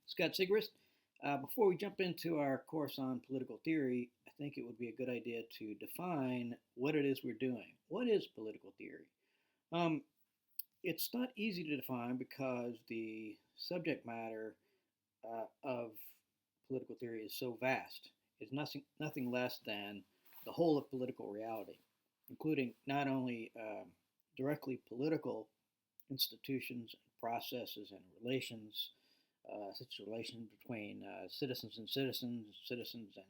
Scott Sigrist. Before we jump into our course on political theory, I think it would be a good idea to define what it is we're doing. What is political theory? Um, it's not easy to define because the subject matter of political theory is so vast. It's nothing less than the whole of political reality, including not only directly political institutions and processes and relations, such a relation between citizens and citizens, citizens and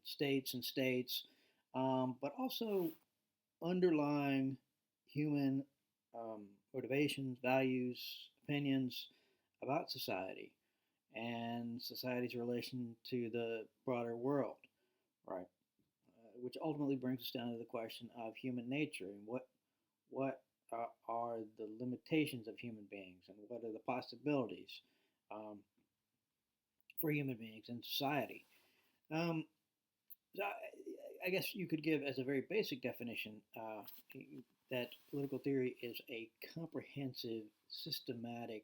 states and states, but also underlying human motivations, values, opinions about society and society's relation to the broader world, right? Which ultimately brings us down to the question of human nature and what are the limitations of human beings and what are the possibilities um, for human beings in society. Um, so I guess you could give as a very basic definition that political theory is a comprehensive, systematic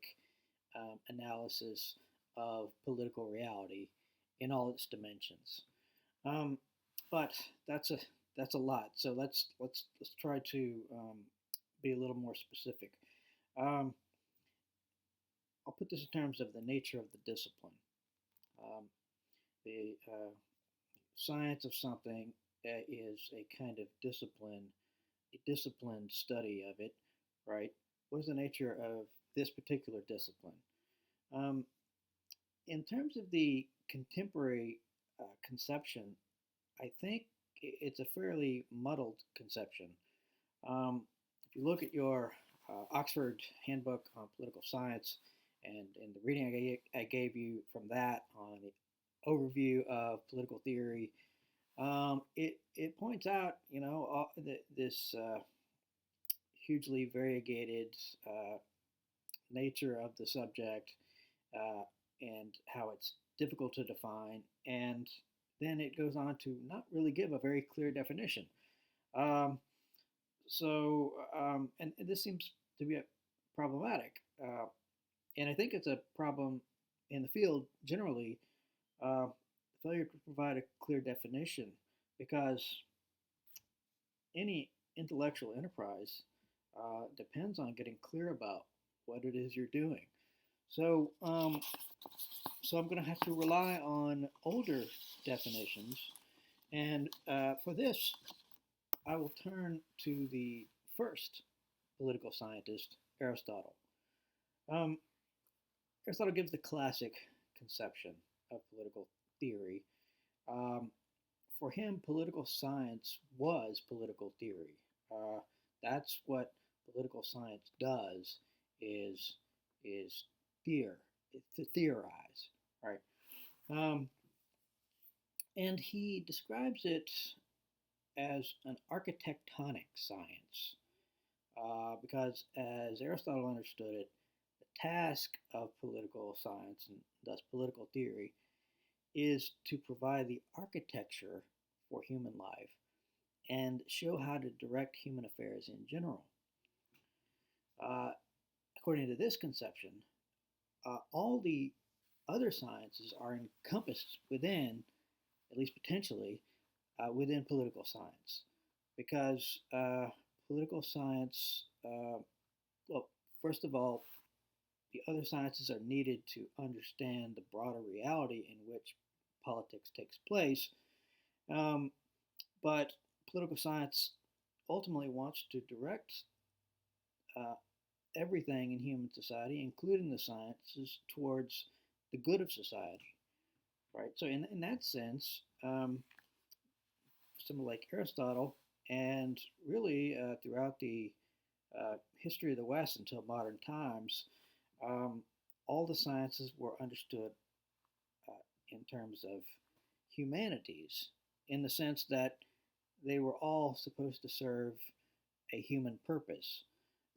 analysis of political reality in all its dimensions. Um, but that's a that's a lot. So let's try to be a little more specific. Um, I'll put this in terms of the nature of the discipline. Um, the science of something is a kind of discipline, a disciplined study of it, right? What is the nature of this particular discipline? Um, in terms of the contemporary conception, I think it's a fairly muddled conception. If you look at your Oxford Handbook on Political Science and the reading I gave you from that on the overview of political theory, it points out, this hugely variegated uh, nature of the subject uh, and how it's difficult to define. And then it goes on to not really give a very clear definition. Um, and this seems to be problematic. And I think it's a problem in the field generally, uh, failure to provide a clear definition, because any intellectual enterprise depends on getting clear about what it is you're doing. So, so I'm going to have to rely on older definitions, and for this, I will turn to the first political scientist, Aristotle. Um, Aristotle gives the classic conception of political theory. Um, for him, political science was political theory. Uh, that's what political science does is is theor to theorize, right? Um, and he describes it as an architectonic science, because as Aristotle understood it, the task of political science and thus political theory is to provide the architecture for human life and show how to direct human affairs in general. Uh, According to this conception, all the other sciences are encompassed within, at least potentially, within political science, because political science, well, first of all, the other sciences are needed to understand the broader reality in which politics takes place. Um, but political science ultimately wants to direct uh, everything in human society, including the sciences, towards the good of society, right? So, in that sense, someone like Aristotle, and really throughout the history of the West until modern times, um, all the sciences were understood uh, in terms of humanities, in the sense that they were all supposed to serve a human purpose.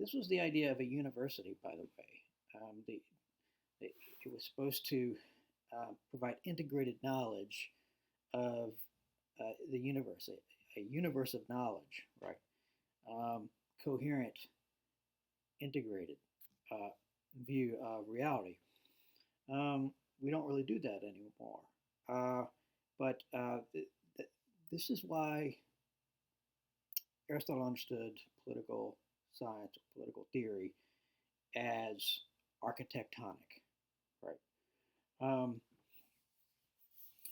This was the idea of a university, by the way. It was supposed to provide integrated knowledge of the universe, a universe of knowledge, right? Coherent, integrated uh, view of reality. We don't really do that anymore. Uh, but this is why Aristotle understood political science, political theory, as architectonic, right? Um,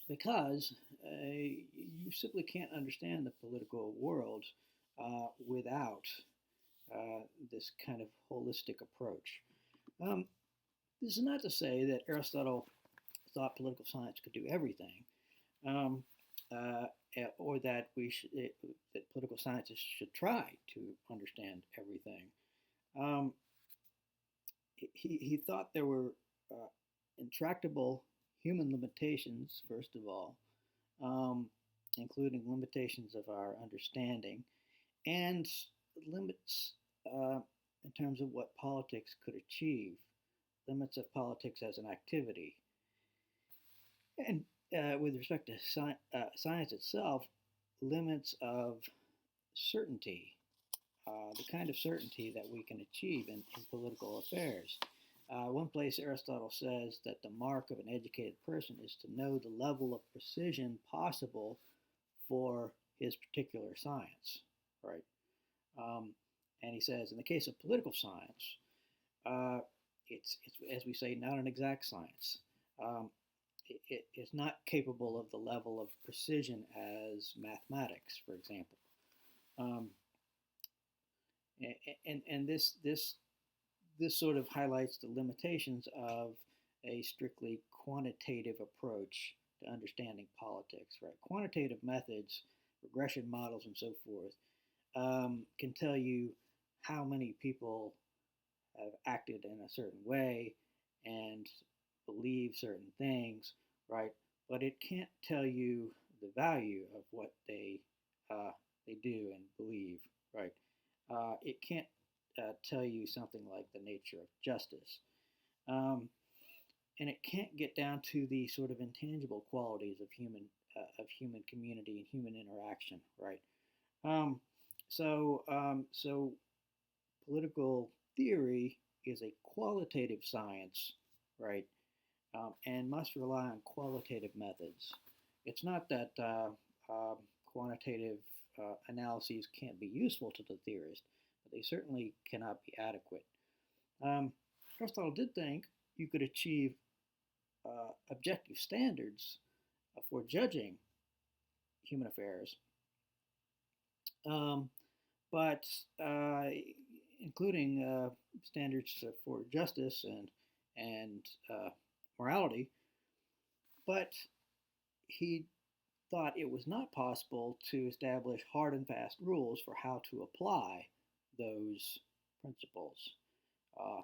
because you simply can't understand the political world without this kind of holistic approach. Um, this is not to say that Aristotle thought political science could do everything, um, uh, or that that political scientists should try to understand everything. Um, he thought there were uh, intractable human limitations, first of all, um, including limitations of our understanding and limits in terms of what politics could achieve, limits of politics as an activity. And with respect to science itself, limits of certainty, the kind of certainty that we can achieve in political affairs. One place Aristotle says that the mark of an educated person is to know the level of precision possible for his particular science, right? Um, and he says, in the case of political science, uh, it's, as we say, not an exact science. Um, it's not capable of the level of precision as mathematics, for example. Um, and this sort of highlights the limitations of a strictly quantitative approach to understanding politics. Right, quantitative methods, regression models, and so forth can tell you how many people have acted in a certain way and believe certain things, right? But it can't tell you the value of what they do and believe, right? It can't tell you something like the nature of justice, um, and it can't get down to the sort of intangible qualities of human community and human interaction, right? Um, so political theory is a qualitative science, right? And must rely on qualitative methods. It's not that quantitative analyses can't be useful to the theorist, but they certainly cannot be adequate. Aristotle did think you could achieve objective standards for judging human affairs, um, but including standards for justice and morality. But he thought it was not possible to establish hard and fast rules for how to apply those principles. Uh,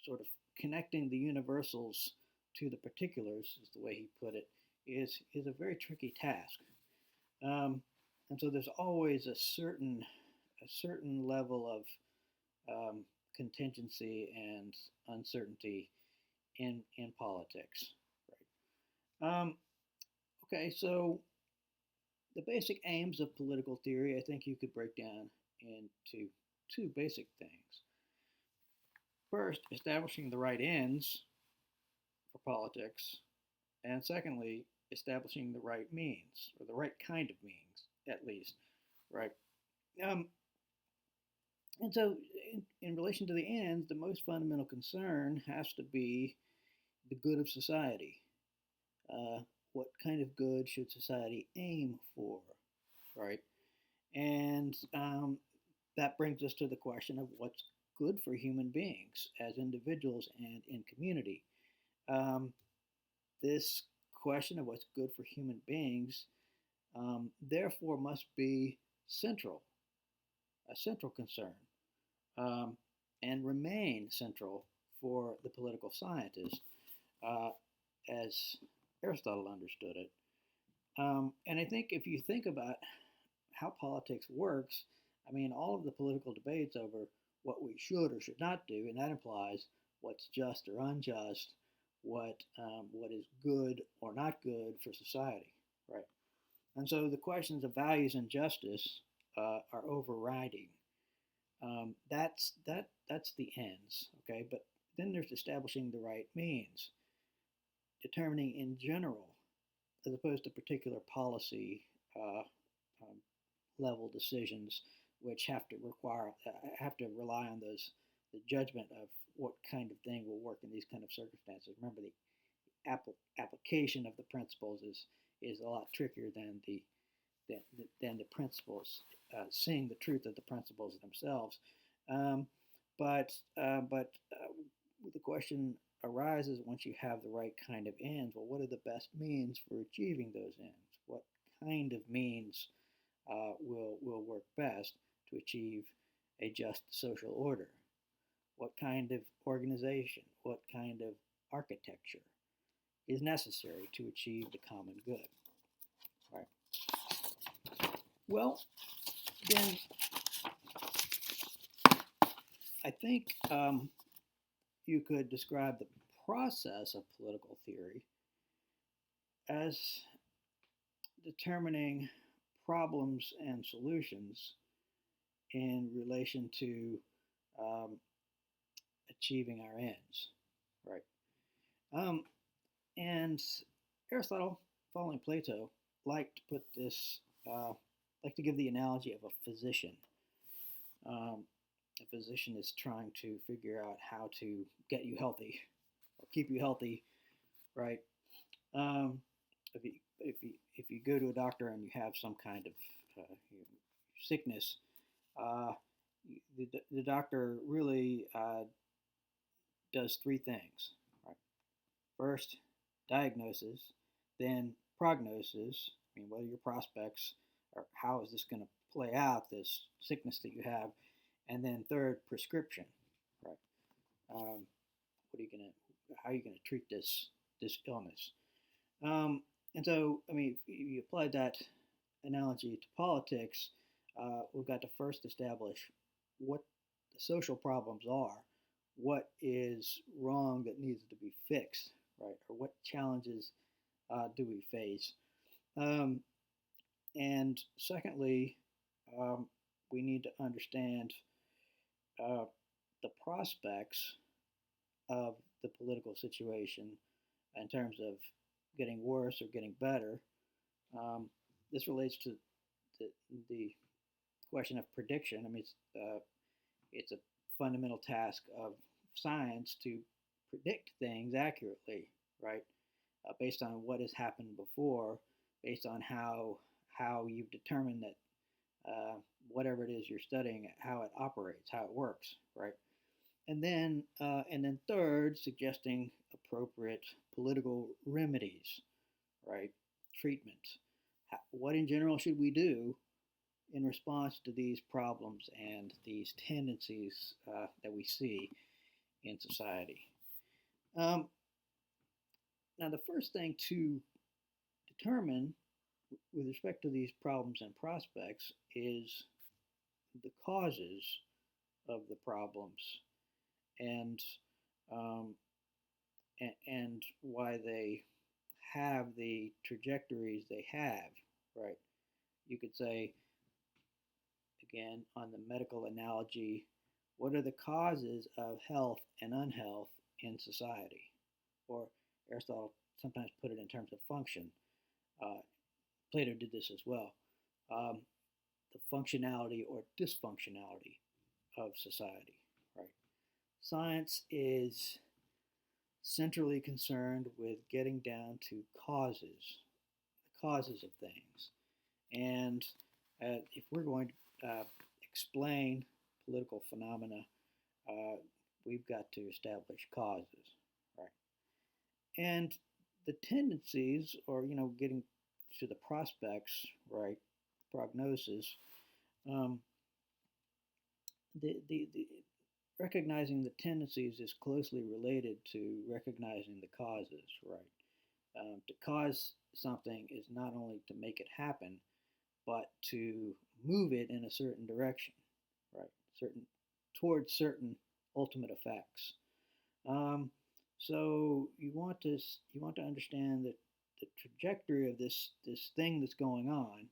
Sort of connecting the universals to the particulars, is the way he put it, is a very tricky task. Um, and so there's always a certain level of contingency and uncertainty in politics. Right. Okay, so the basic aims of political theory, I think you could break down into two basic things. First, establishing the right ends for politics, and secondly, establishing the right means, or the right kind of means, at least, right? Um, and so, in relation to the ends, the most fundamental concern has to be the good of society. Uh, what kind of good should society aim for, right? And that brings us to the question of what's good for human beings as individuals and in community. Um, this question of what's good for human beings, therefore, must be central, a central concern, um, and remain central for the political scientist, uh, as Aristotle understood it. And I think if you think about how politics works, I mean, all of the political debates over what we should or should not do, and that implies what's just or unjust, what is good or not good for society, right? And so the questions of values and justice are overriding. That's the ends, okay? But Then there's establishing the right means, determining in general, as opposed to particular policy um, level decisions, which have to rely on the judgment of what kind of thing will work in these kind of circumstances. Remember, the application of the principles is a lot trickier than the principles, seeing the truth of the principles themselves. Um, but the question arises once you have the right kind of ends. Well, what are the best means for achieving those ends? What kind of means will work best to achieve a just social order? What kind of organization, what kind of architecture is necessary to achieve the common good? Right. Well, then I think you could describe the process of political theory as determining problems and solutions in relation to um, achieving our ends, right? Um, and Aristotle, following Plato, liked to put this, like to give the analogy of a physician. Um, a physician is trying to figure out how to get you healthy or keep you healthy, right? Um, if you go to a doctor and you have some kind of sickness, uh, the doctor really does three things. Right? First, diagnosis, then prognosis. I mean, what are your prospects, or how is this going to play out, this sickness that you have, and then third, prescription. Right? What are you going to? How are you going to treat this illness? And so, I mean, if you apply that analogy to politics, we've got to first establish what the social problems are, what is wrong that needs to be fixed, right? Or what challenges do we face? Um, and secondly, we need to understand uh, the prospects of the political situation in terms of getting worse or getting better. Um, this relates to the question of prediction. I mean, it's a fundamental task of science to predict things accurately, right? Based on what has happened before, based on how you've determined that whatever it is you're studying, how it operates, how it works, right? And then third, suggesting appropriate political remedies, right? Treatment. What in general should we do in response to these problems and these tendencies that we see in society? Um, Now, the first thing to determine with respect to these problems and prospects is the causes of the problems and um, and why they have the trajectories they have, right? You could say, again, on the medical analogy, what are the causes of health and unhealth in society? Or Aristotle sometimes put it in terms of function. Plato did this as well. Um, the functionality or dysfunctionality of society, right? Science is centrally concerned with getting down to the causes of things. And if we're going to explain political phenomena, uh, we've got to establish causes, right? And the tendencies, or getting to the prospects, right? Prognosis. Um, the recognizing the tendencies is closely related to recognizing the causes, right? To cause something is not only to make it happen, but to move it in a certain direction, right? Towards certain ultimate effects. Um, so you want to understand that the trajectory of this thing that's going on,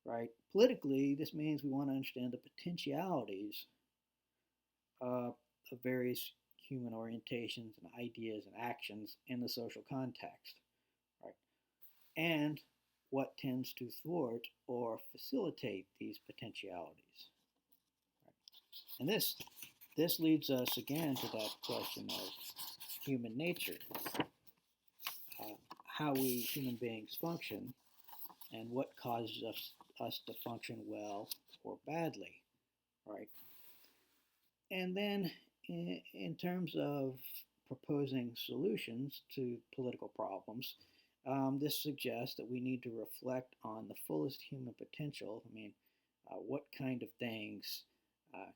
right? Politically, this means we want to understand the potentialities of various human orientations and ideas and actions in the social context, right? And what tends to thwart or facilitate these potentialities. Right? And this leads us again to that question of human nature, how we human beings function, and what causes us to function well or badly, right? And then, in terms of proposing solutions to political problems, this suggests that we need to reflect on the fullest human potential. I mean, what kind of things uh,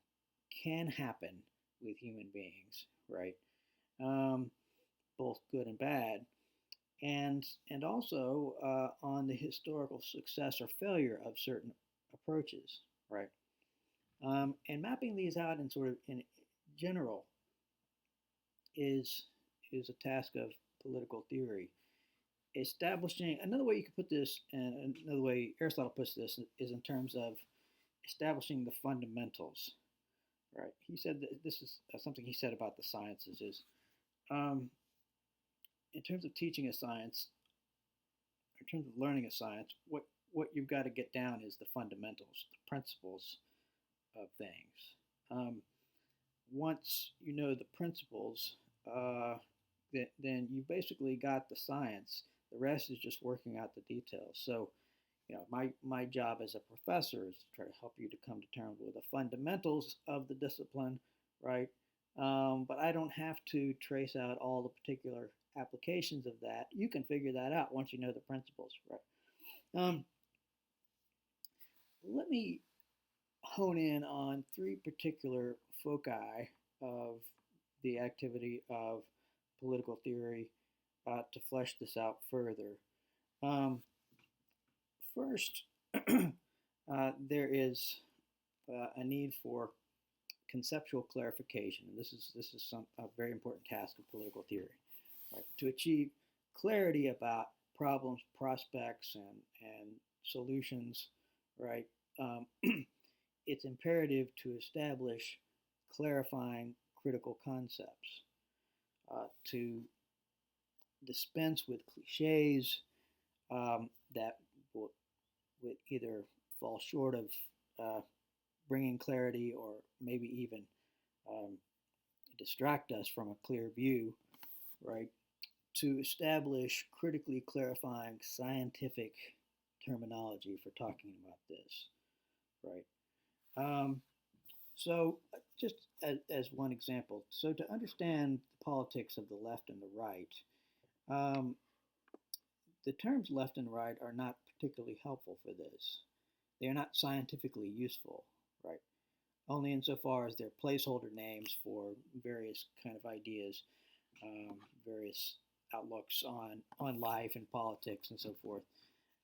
can happen with human beings, right? Um, both good and bad, and also on the historical success or failure of certain approaches, right? And mapping these out in sort of in general is is a task of political theory. Establishing another way you could put this, and another way Aristotle puts this, is in terms of establishing the fundamentals. Right? He said that this is something he said about the sciences is, um, in terms of teaching a science, in terms of learning a science, what you've got to get down is the fundamentals, the principles of things. Um, Once you know the principles, then you basically got the science. The rest is just working out the details. So, my job as a professor is to try to help you to come to terms with the fundamentals of the discipline, right? But I don't have to trace out all the particular applications of that. You can figure that out once you know the principles, right? Um, Let me hone in on three particular foci of the activity of political theory to flesh this out further. Um, First, there is a need for conceptual clarification, and this is a very important task of political theory, right? To achieve clarity about problems, prospects, and solutions, right? Um, it's imperative to establish clarifying critical concepts, to dispense with cliches that would either fall short of bringing clarity or maybe even um, distract us from a clear view, right? To establish critically clarifying scientific terminology for talking about this, right? Um, so, just as one example, so to understand the politics of the left and the right, um, the terms left and right are not particularly helpful for this. They are not scientifically useful, right? Only insofar as they're placeholder names for various kind of ideas, various outlooks on life and politics and so forth.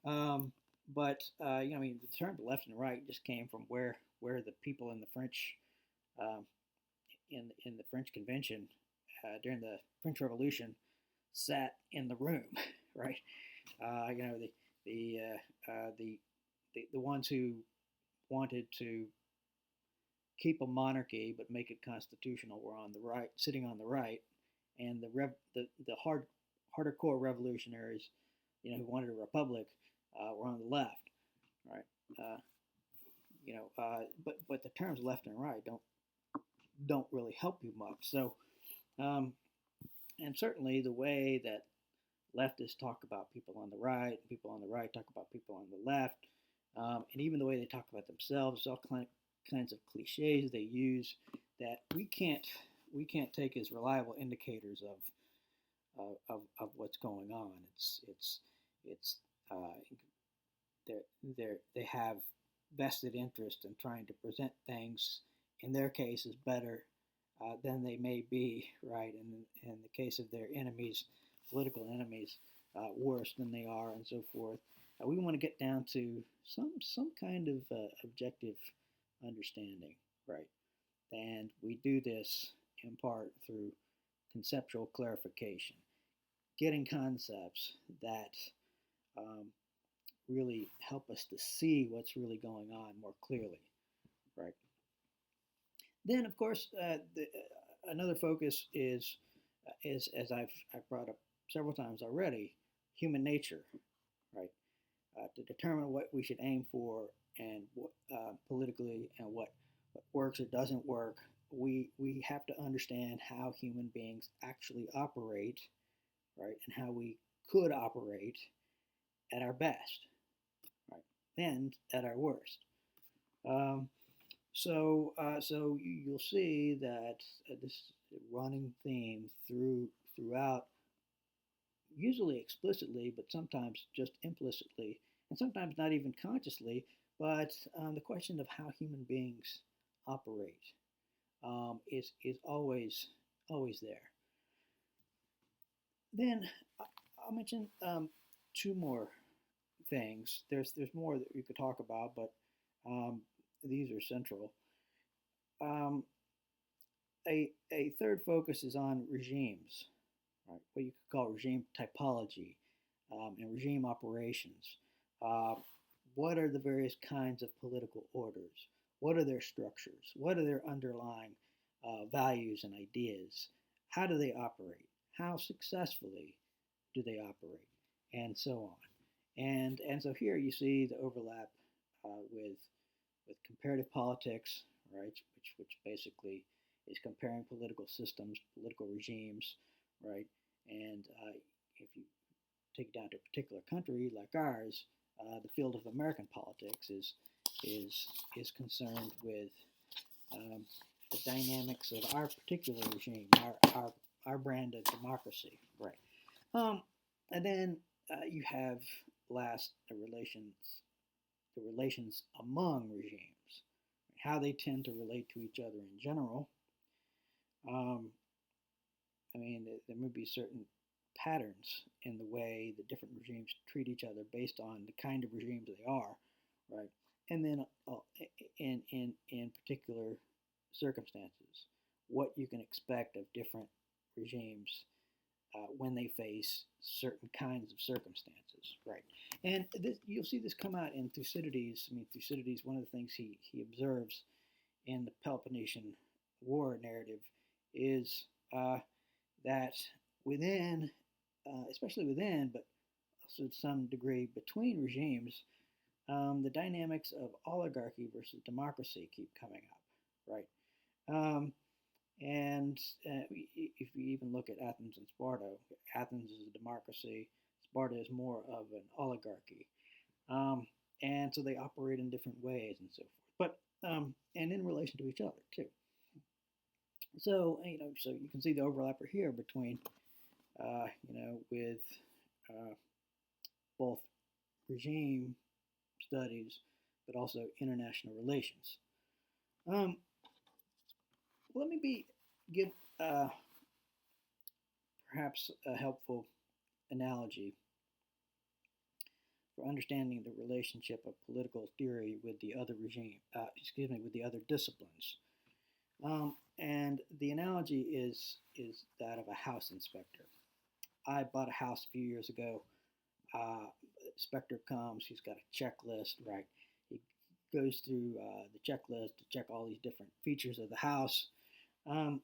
But I mean, the term left and right just came from where the people in the French um, in the French Convention during the French Revolution sat in the room, right? You know, the ones who wanted to keep a monarchy but make it constitutional were on the right, sitting on the right, and the harder core revolutionaries, who wanted a republic, were on the left, right? Uh, but the terms left and right don't really help you much. So, um, and certainly the way that leftists talk about people on the right, people on the right talk about people on the left, and even the way they talk about themselves, all kinds of cliches they use that we can't take as reliable indicators of what's going on. It's they have vested interest in trying to present things, in their case, as better than they may be, right? And in the case of their enemies, political enemies, worse than they are, and so forth. We want to get down to some kind of objective understanding, right? And we do this in part through conceptual clarification, getting concepts that um, really help us to see what's really going on more clearly, right? Then, of course, another focus is as I've brought up several times already, human nature, right? To determine what we should aim for and what politically and what works or doesn't work, we have to understand how human beings actually operate, right, and how we could operate at our best, right, and at our worst. Um, so you'll see that this running theme throughout, usually explicitly, but sometimes just implicitly, and sometimes not even consciously. But the question of how human beings operate is always there. Then I'll mention two more things. There's more that we could talk about, but um, these are central. Um, a third focus is on regimes, right? What you could call regime typology and regime operations. Uh, what are the various kinds of political orders? What are their structures? What are their underlying values and ideas? How do they operate? How successfully do they operate? And so on. And so here you see the overlap with comparative politics, right? Which basically is comparing political systems, political regimes, right? And if you take it down to a particular country like ours, the field of American politics is concerned with um, the dynamics of our particular regime, our brand of democracy, right? Um, and then you have last the relations among regimes, how they tend to relate to each other in general. Um, I mean, there may be certain patterns in the way the different regimes treat each other based on the kind of regimes they are, right? And then in particular circumstances, what you can expect of different regimes when they face certain kinds of circumstances, right? And this, you'll see this come out in Thucydides. I mean, Thucydides, one of the things he observes in the Peloponnesian War narrative is that within, especially within, but also to some degree between regimes, the dynamics of oligarchy versus democracy keep coming up, right? Um, and if you even look at Athens and Sparta, Athens is a democracy, Sparta is more of an oligarchy. Um, and so they operate in different ways and so forth. But and in relation to each other too. So you can see the overlap here between with uh, both regime studies, but also international relations. Um, let me give uh, perhaps a helpful analogy for understanding the relationship of political theory with the other with the other disciplines. And the analogy is that of a house inspector. I bought a house a few years ago. Inspector comes. He's got a checklist, right? He goes through the checklist to check all these different features of the house. Um,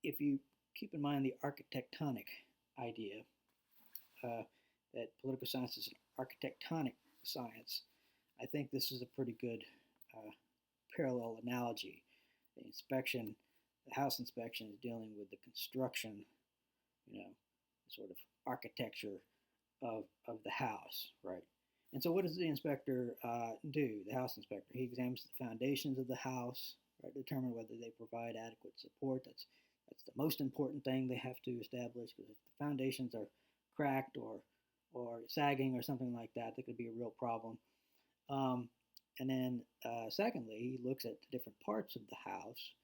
if you keep in mind the architectonic idea, uh, that political science is an architectonic science, I think this is a pretty good uh, parallel analogy. The inspection, the house inspection is dealing with the construction, sort of architecture of the house, right? And so what does the inspector do, the house inspector? He examines the foundations of the house, right, determine whether they provide adequate support. That's the most important thing they have to establish, because if the foundations are cracked or sagging or something like that, that could be a real problem. And then secondly, he looks at the different parts of the house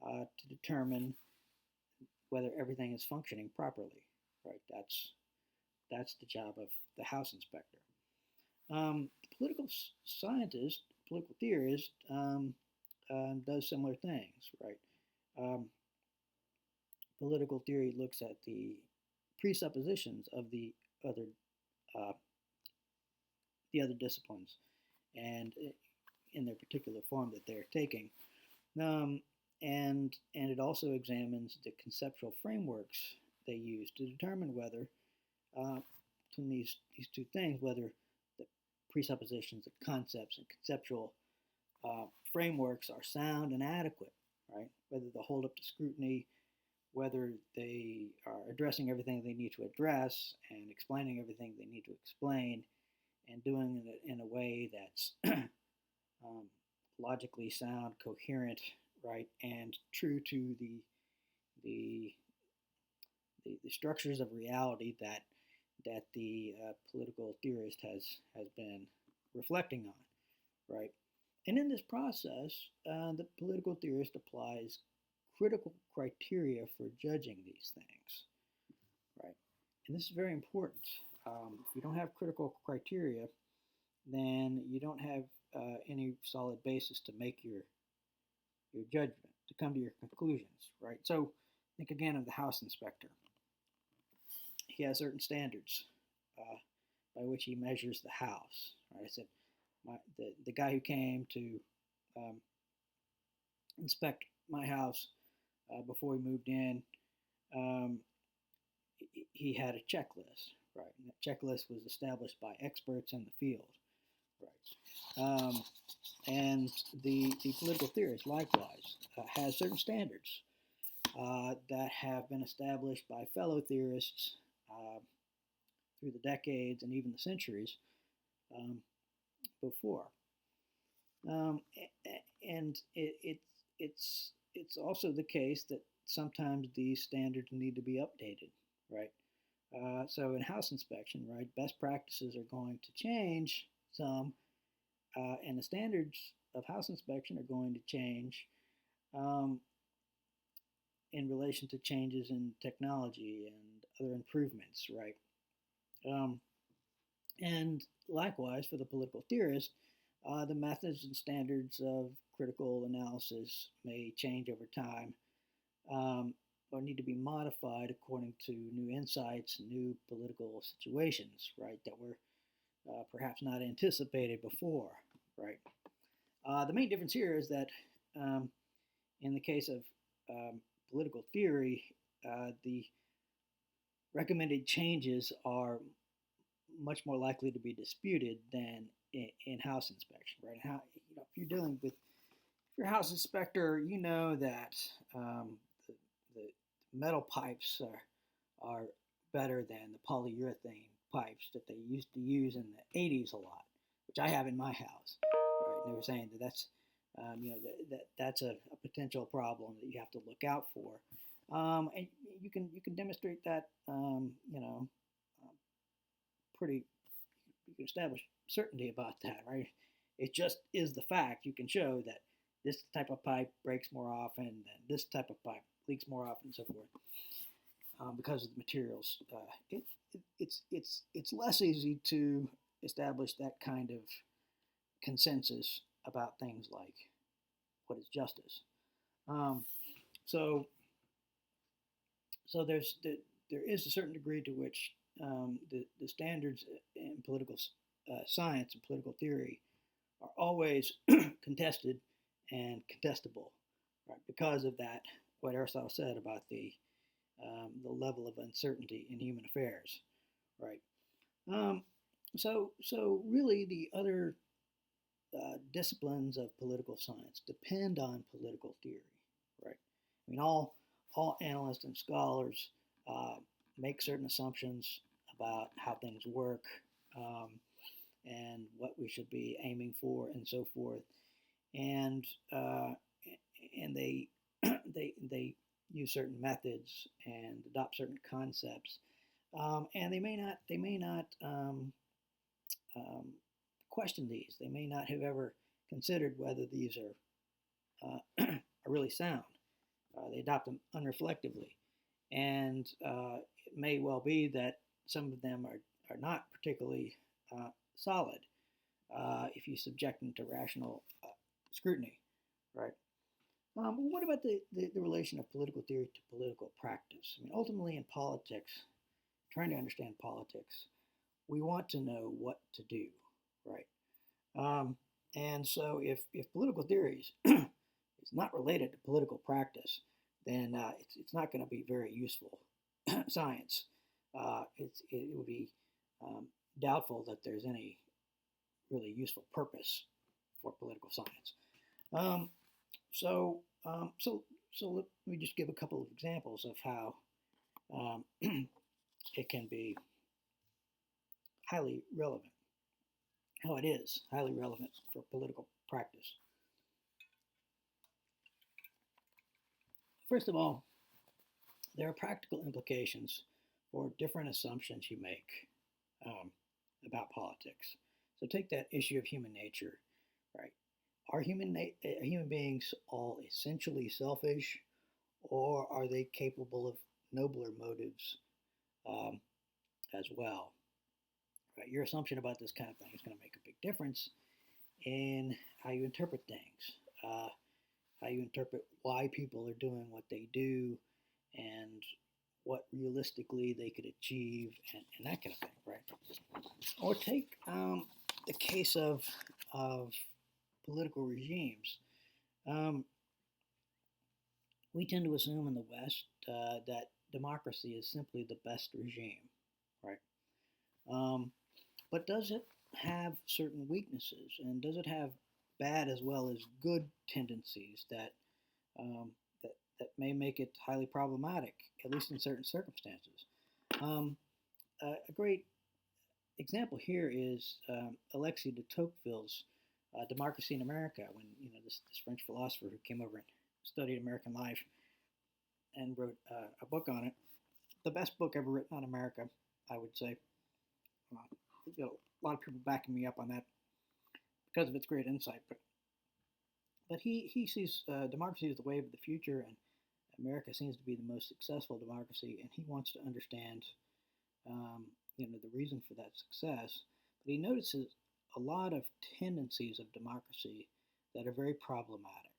to determine whether everything is functioning properly, right? That's the job of the house inspector. The political scientist, political theorist, does similar things, right? Um, political theory looks at the presuppositions of uh, the other disciplines, and in their particular form that they're taking. Um, and it also examines the conceptual frameworks they use to determine whether uh, between these two things, whether the presuppositions, the concepts, and conceptual frameworks are sound and adequate, right? Whether they'll hold up to scrutiny, whether they are addressing everything they need to address and explaining everything they need to explain, and doing it in a way that's um, logically sound, coherent, right, and true to the the structures of reality that the political theorist has been reflecting on, right? And in this process, the political theorist applies critical criteria for judging these things, right? And this is very important. If you don't have critical criteria, then you don't have any solid basis to make your judgment, to come to your conclusions, right? So think again of the house inspector. He has certain standards by which he measures the house. Right? I said the guy who came to um, inspect my house before we moved in, um, he had a checklist, right? And that checklist was established by experts in the field, right? And the political theorist likewise has certain standards that have been established by fellow theorists through the decades and even the centuries um, before. Um, and it's also the case that sometimes these standards need to be updated, right? So in house inspection, right, best practices are going to change some, and the standards of house inspection are going to change um, in relation to changes in technology and other improvements, right? Um, and likewise, for the political theorist, the methods and standards of critical analysis may change over time um, or need to be modified according to new insights, new political situations, right, that were perhaps not anticipated before, right? The main difference here is that um, in the case of political theory, the recommended changes are much more likely to be disputed than in house inspection, right? If you're dealing with your house inspector, you know that the, the metal pipes are better than the polyurethane pipes that they used to use in the 80s a lot, which I have in my house, right? And they were saying that that's a potential problem that you have to look out for, and you can demonstrate that pretty, you can establish certainty about that, right? It just is the fact. You can show that this type of pipe breaks more often, and this type of pipe leaks more often, and so forth, because of the materials. It's less easy to establish that kind of consensus about things like what is justice. Um, so so there is a certain degree to which the standards in political science and political theory are always contested and contestable, right? Because of that, what Aristotle said about the level of uncertainty in human affairs, right? Um, so really, the other disciplines of political science depend on political theory, right? I mean, all analysts and scholars uh, make certain assumptions about how things work um, and what we should be aiming for, and so forth, and uh, and they use certain methods and adopt certain concepts, and they may not um, question these. They may not have ever considered whether these are really sound. They adopt them unreflectively, and it may well be that some of them are not particularly solid if you subject them to rational scrutiny, right? But what about the relation of political theory to political practice? I mean, ultimately in politics, trying to understand politics, we want to know what to do, right? And so if political theories is not related to political practice, then it's not going to be very useful science. It would be um, doubtful that there's any really useful purpose for political science. Um, so, so let me just give a couple of examples of how um, it can be highly relevant, how it is highly relevant for political practice. First of all, there are practical implications for different assumptions you make um, about politics. So take that issue of human nature, right? Are human beings all essentially selfish, or are they capable of nobler motives um, as well? Right? Your assumption about this kind of thing is going to make a big difference in how you interpret things, how you interpret why people are doing what they do, and what realistically they could achieve, and that kind of thing, right? Or take the case of political regimes. Um, we tend to assume in the West that democracy is simply the best regime, right? Um, but does it have certain weaknesses, and does it have bad as well as good tendencies um, that may make it highly problematic, at least in certain circumstances? Um, a great example here is Alexis de Tocqueville's Democracy in America, when this French philosopher who came over and studied American life and wrote a book on it. The best book ever written on America, I would say. A lot of people backing me up on that because of its great insight. But he sees democracy as the way of the future, and America seems to be the most successful democracy, and he wants to understand the reason for that success. But he notices a lot of tendencies of democracy that are very problematic,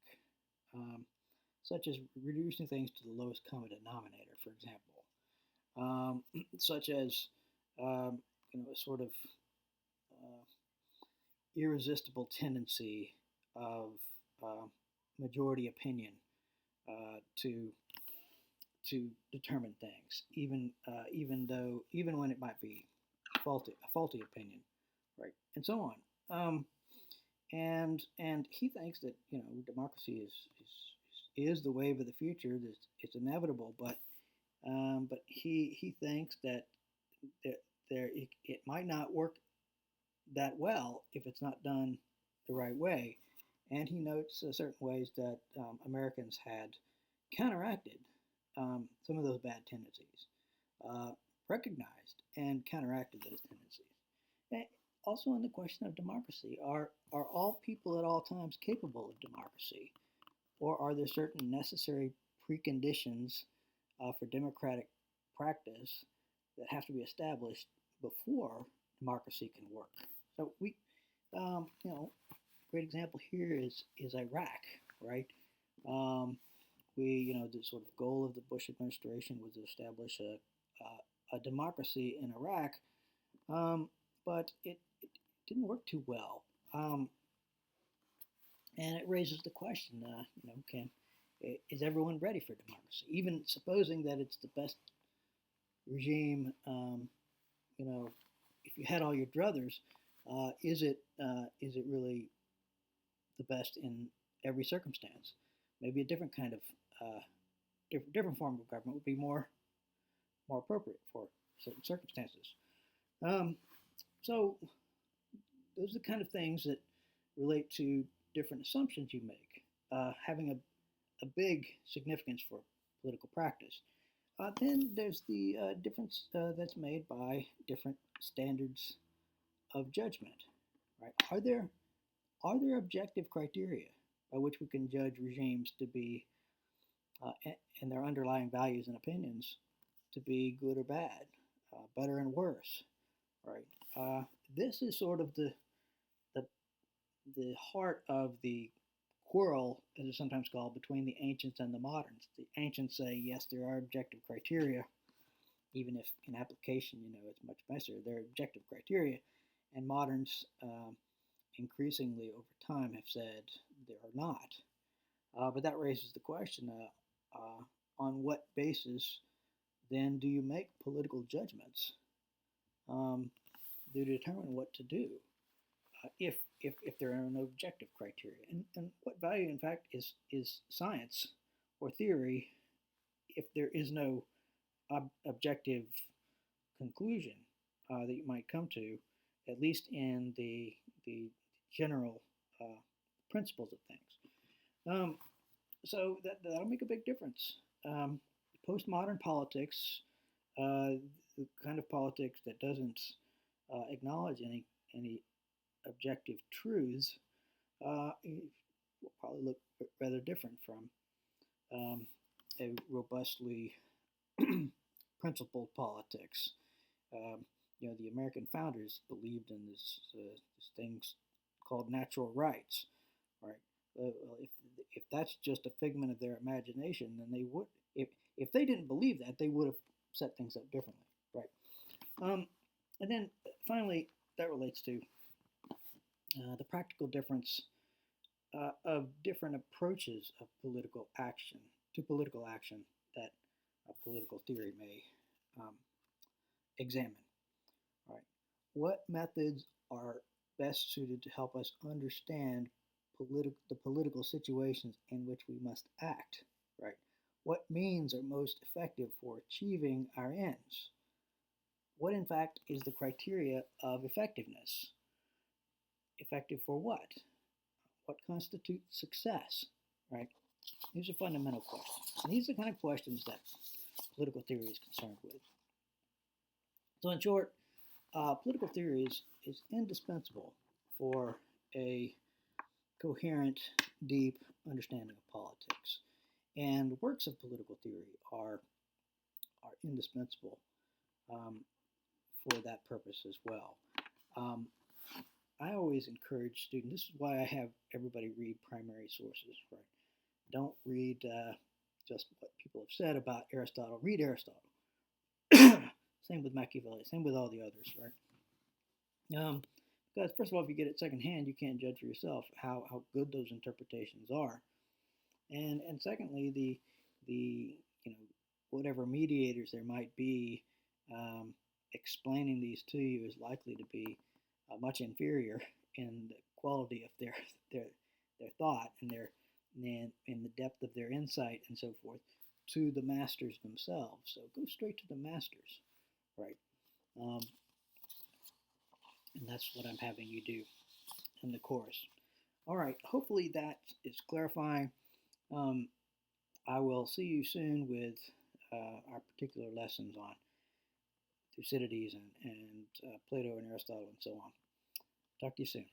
such as reducing things to the lowest common denominator, for example, such as a sort of uh, irresistible tendency of majority opinion to determine things, even when it might be a faulty opinion, right, and so on. And he thinks that democracy is the wave of the future. That it's inevitable, but he thinks that it might not work that well if it's not done the right way. And he notes certain ways that Americans had counteracted some of those bad tendencies, recognized and counteracted those tendencies. And also, on the question of democracy, are all people at all times capable of democracy, or are there certain necessary preconditions for democratic practice that have to be established before democracy can work? So great example here is Iraq, right? The sort of goal of the Bush administration was to establish a democracy in Iraq, but it didn't work too well. And it raises the question, is everyone ready for democracy? Even supposing that it's the best regime, if you had all your druthers, is it really the best in every circumstance? Maybe a different kind of different form of government would be more appropriate for certain circumstances. So those are the kind of things that relate to different assumptions you make, having a big significance for political practice. Then there's the difference that's made by different standards of judgment. Right? Are there objective criteria by which we can judge regimes to be and their underlying values and opinions to be good or bad, better and worse? Right? This is sort of the heart of the quarrel, as it's sometimes called, between the ancients and the moderns. The ancients say, yes, there are objective criteria, even if in application, it's much messier. There are objective criteria, and moderns increasingly over time have said there are not. But that raises the question, on what basis then do you make political judgments to determine what to do if there are no objective criteria? And what value, in fact, is science or theory if there is no objective conclusion that you might come to, at least in the general principles of things. So that'll make a big difference. Postmodern politics, the kind of politics that doesn't acknowledge any objective truths, will probably look rather different from a robustly principled politics. The American founders believed in this things called natural rights, right? If that's just a figment of their imagination, then they would, if they didn't believe that, they would have set things up differently, right? And then finally, that relates to the practical difference of different approaches of political action that a political theory may examine. All right, what methods are best suited to help us understand the political situations in which we must act? Right, what means are most effective for achieving our ends? What, in fact, is the criteria of effectiveness? Effective for what? What constitutes success? Right? These are fundamental questions. And these are the kind of questions that political theory is concerned with. So, in short, political theory is indispensable for a coherent, deep understanding of politics. And works of political theory are indispensable for that purpose as well. I always encourage students, this is why I have everybody read primary sources, right? Don't read just what people have said about Aristotle. Read Aristotle. Same with Machiavelli. Same with all the others, right? Because first of all, if you get it secondhand, you can't judge for yourself how good those interpretations are. And secondly, the whatever mediators there might be explaining these to you is likely to be much inferior in the quality of their thought and in the depth of their insight and so forth to the masters themselves. So go straight to the masters, right? And that's what I'm having you do in the course. All right, hopefully that is clarifying. I will see you soon with our particular lessons on Thucydides and Plato and Aristotle and so on. Talk to you soon.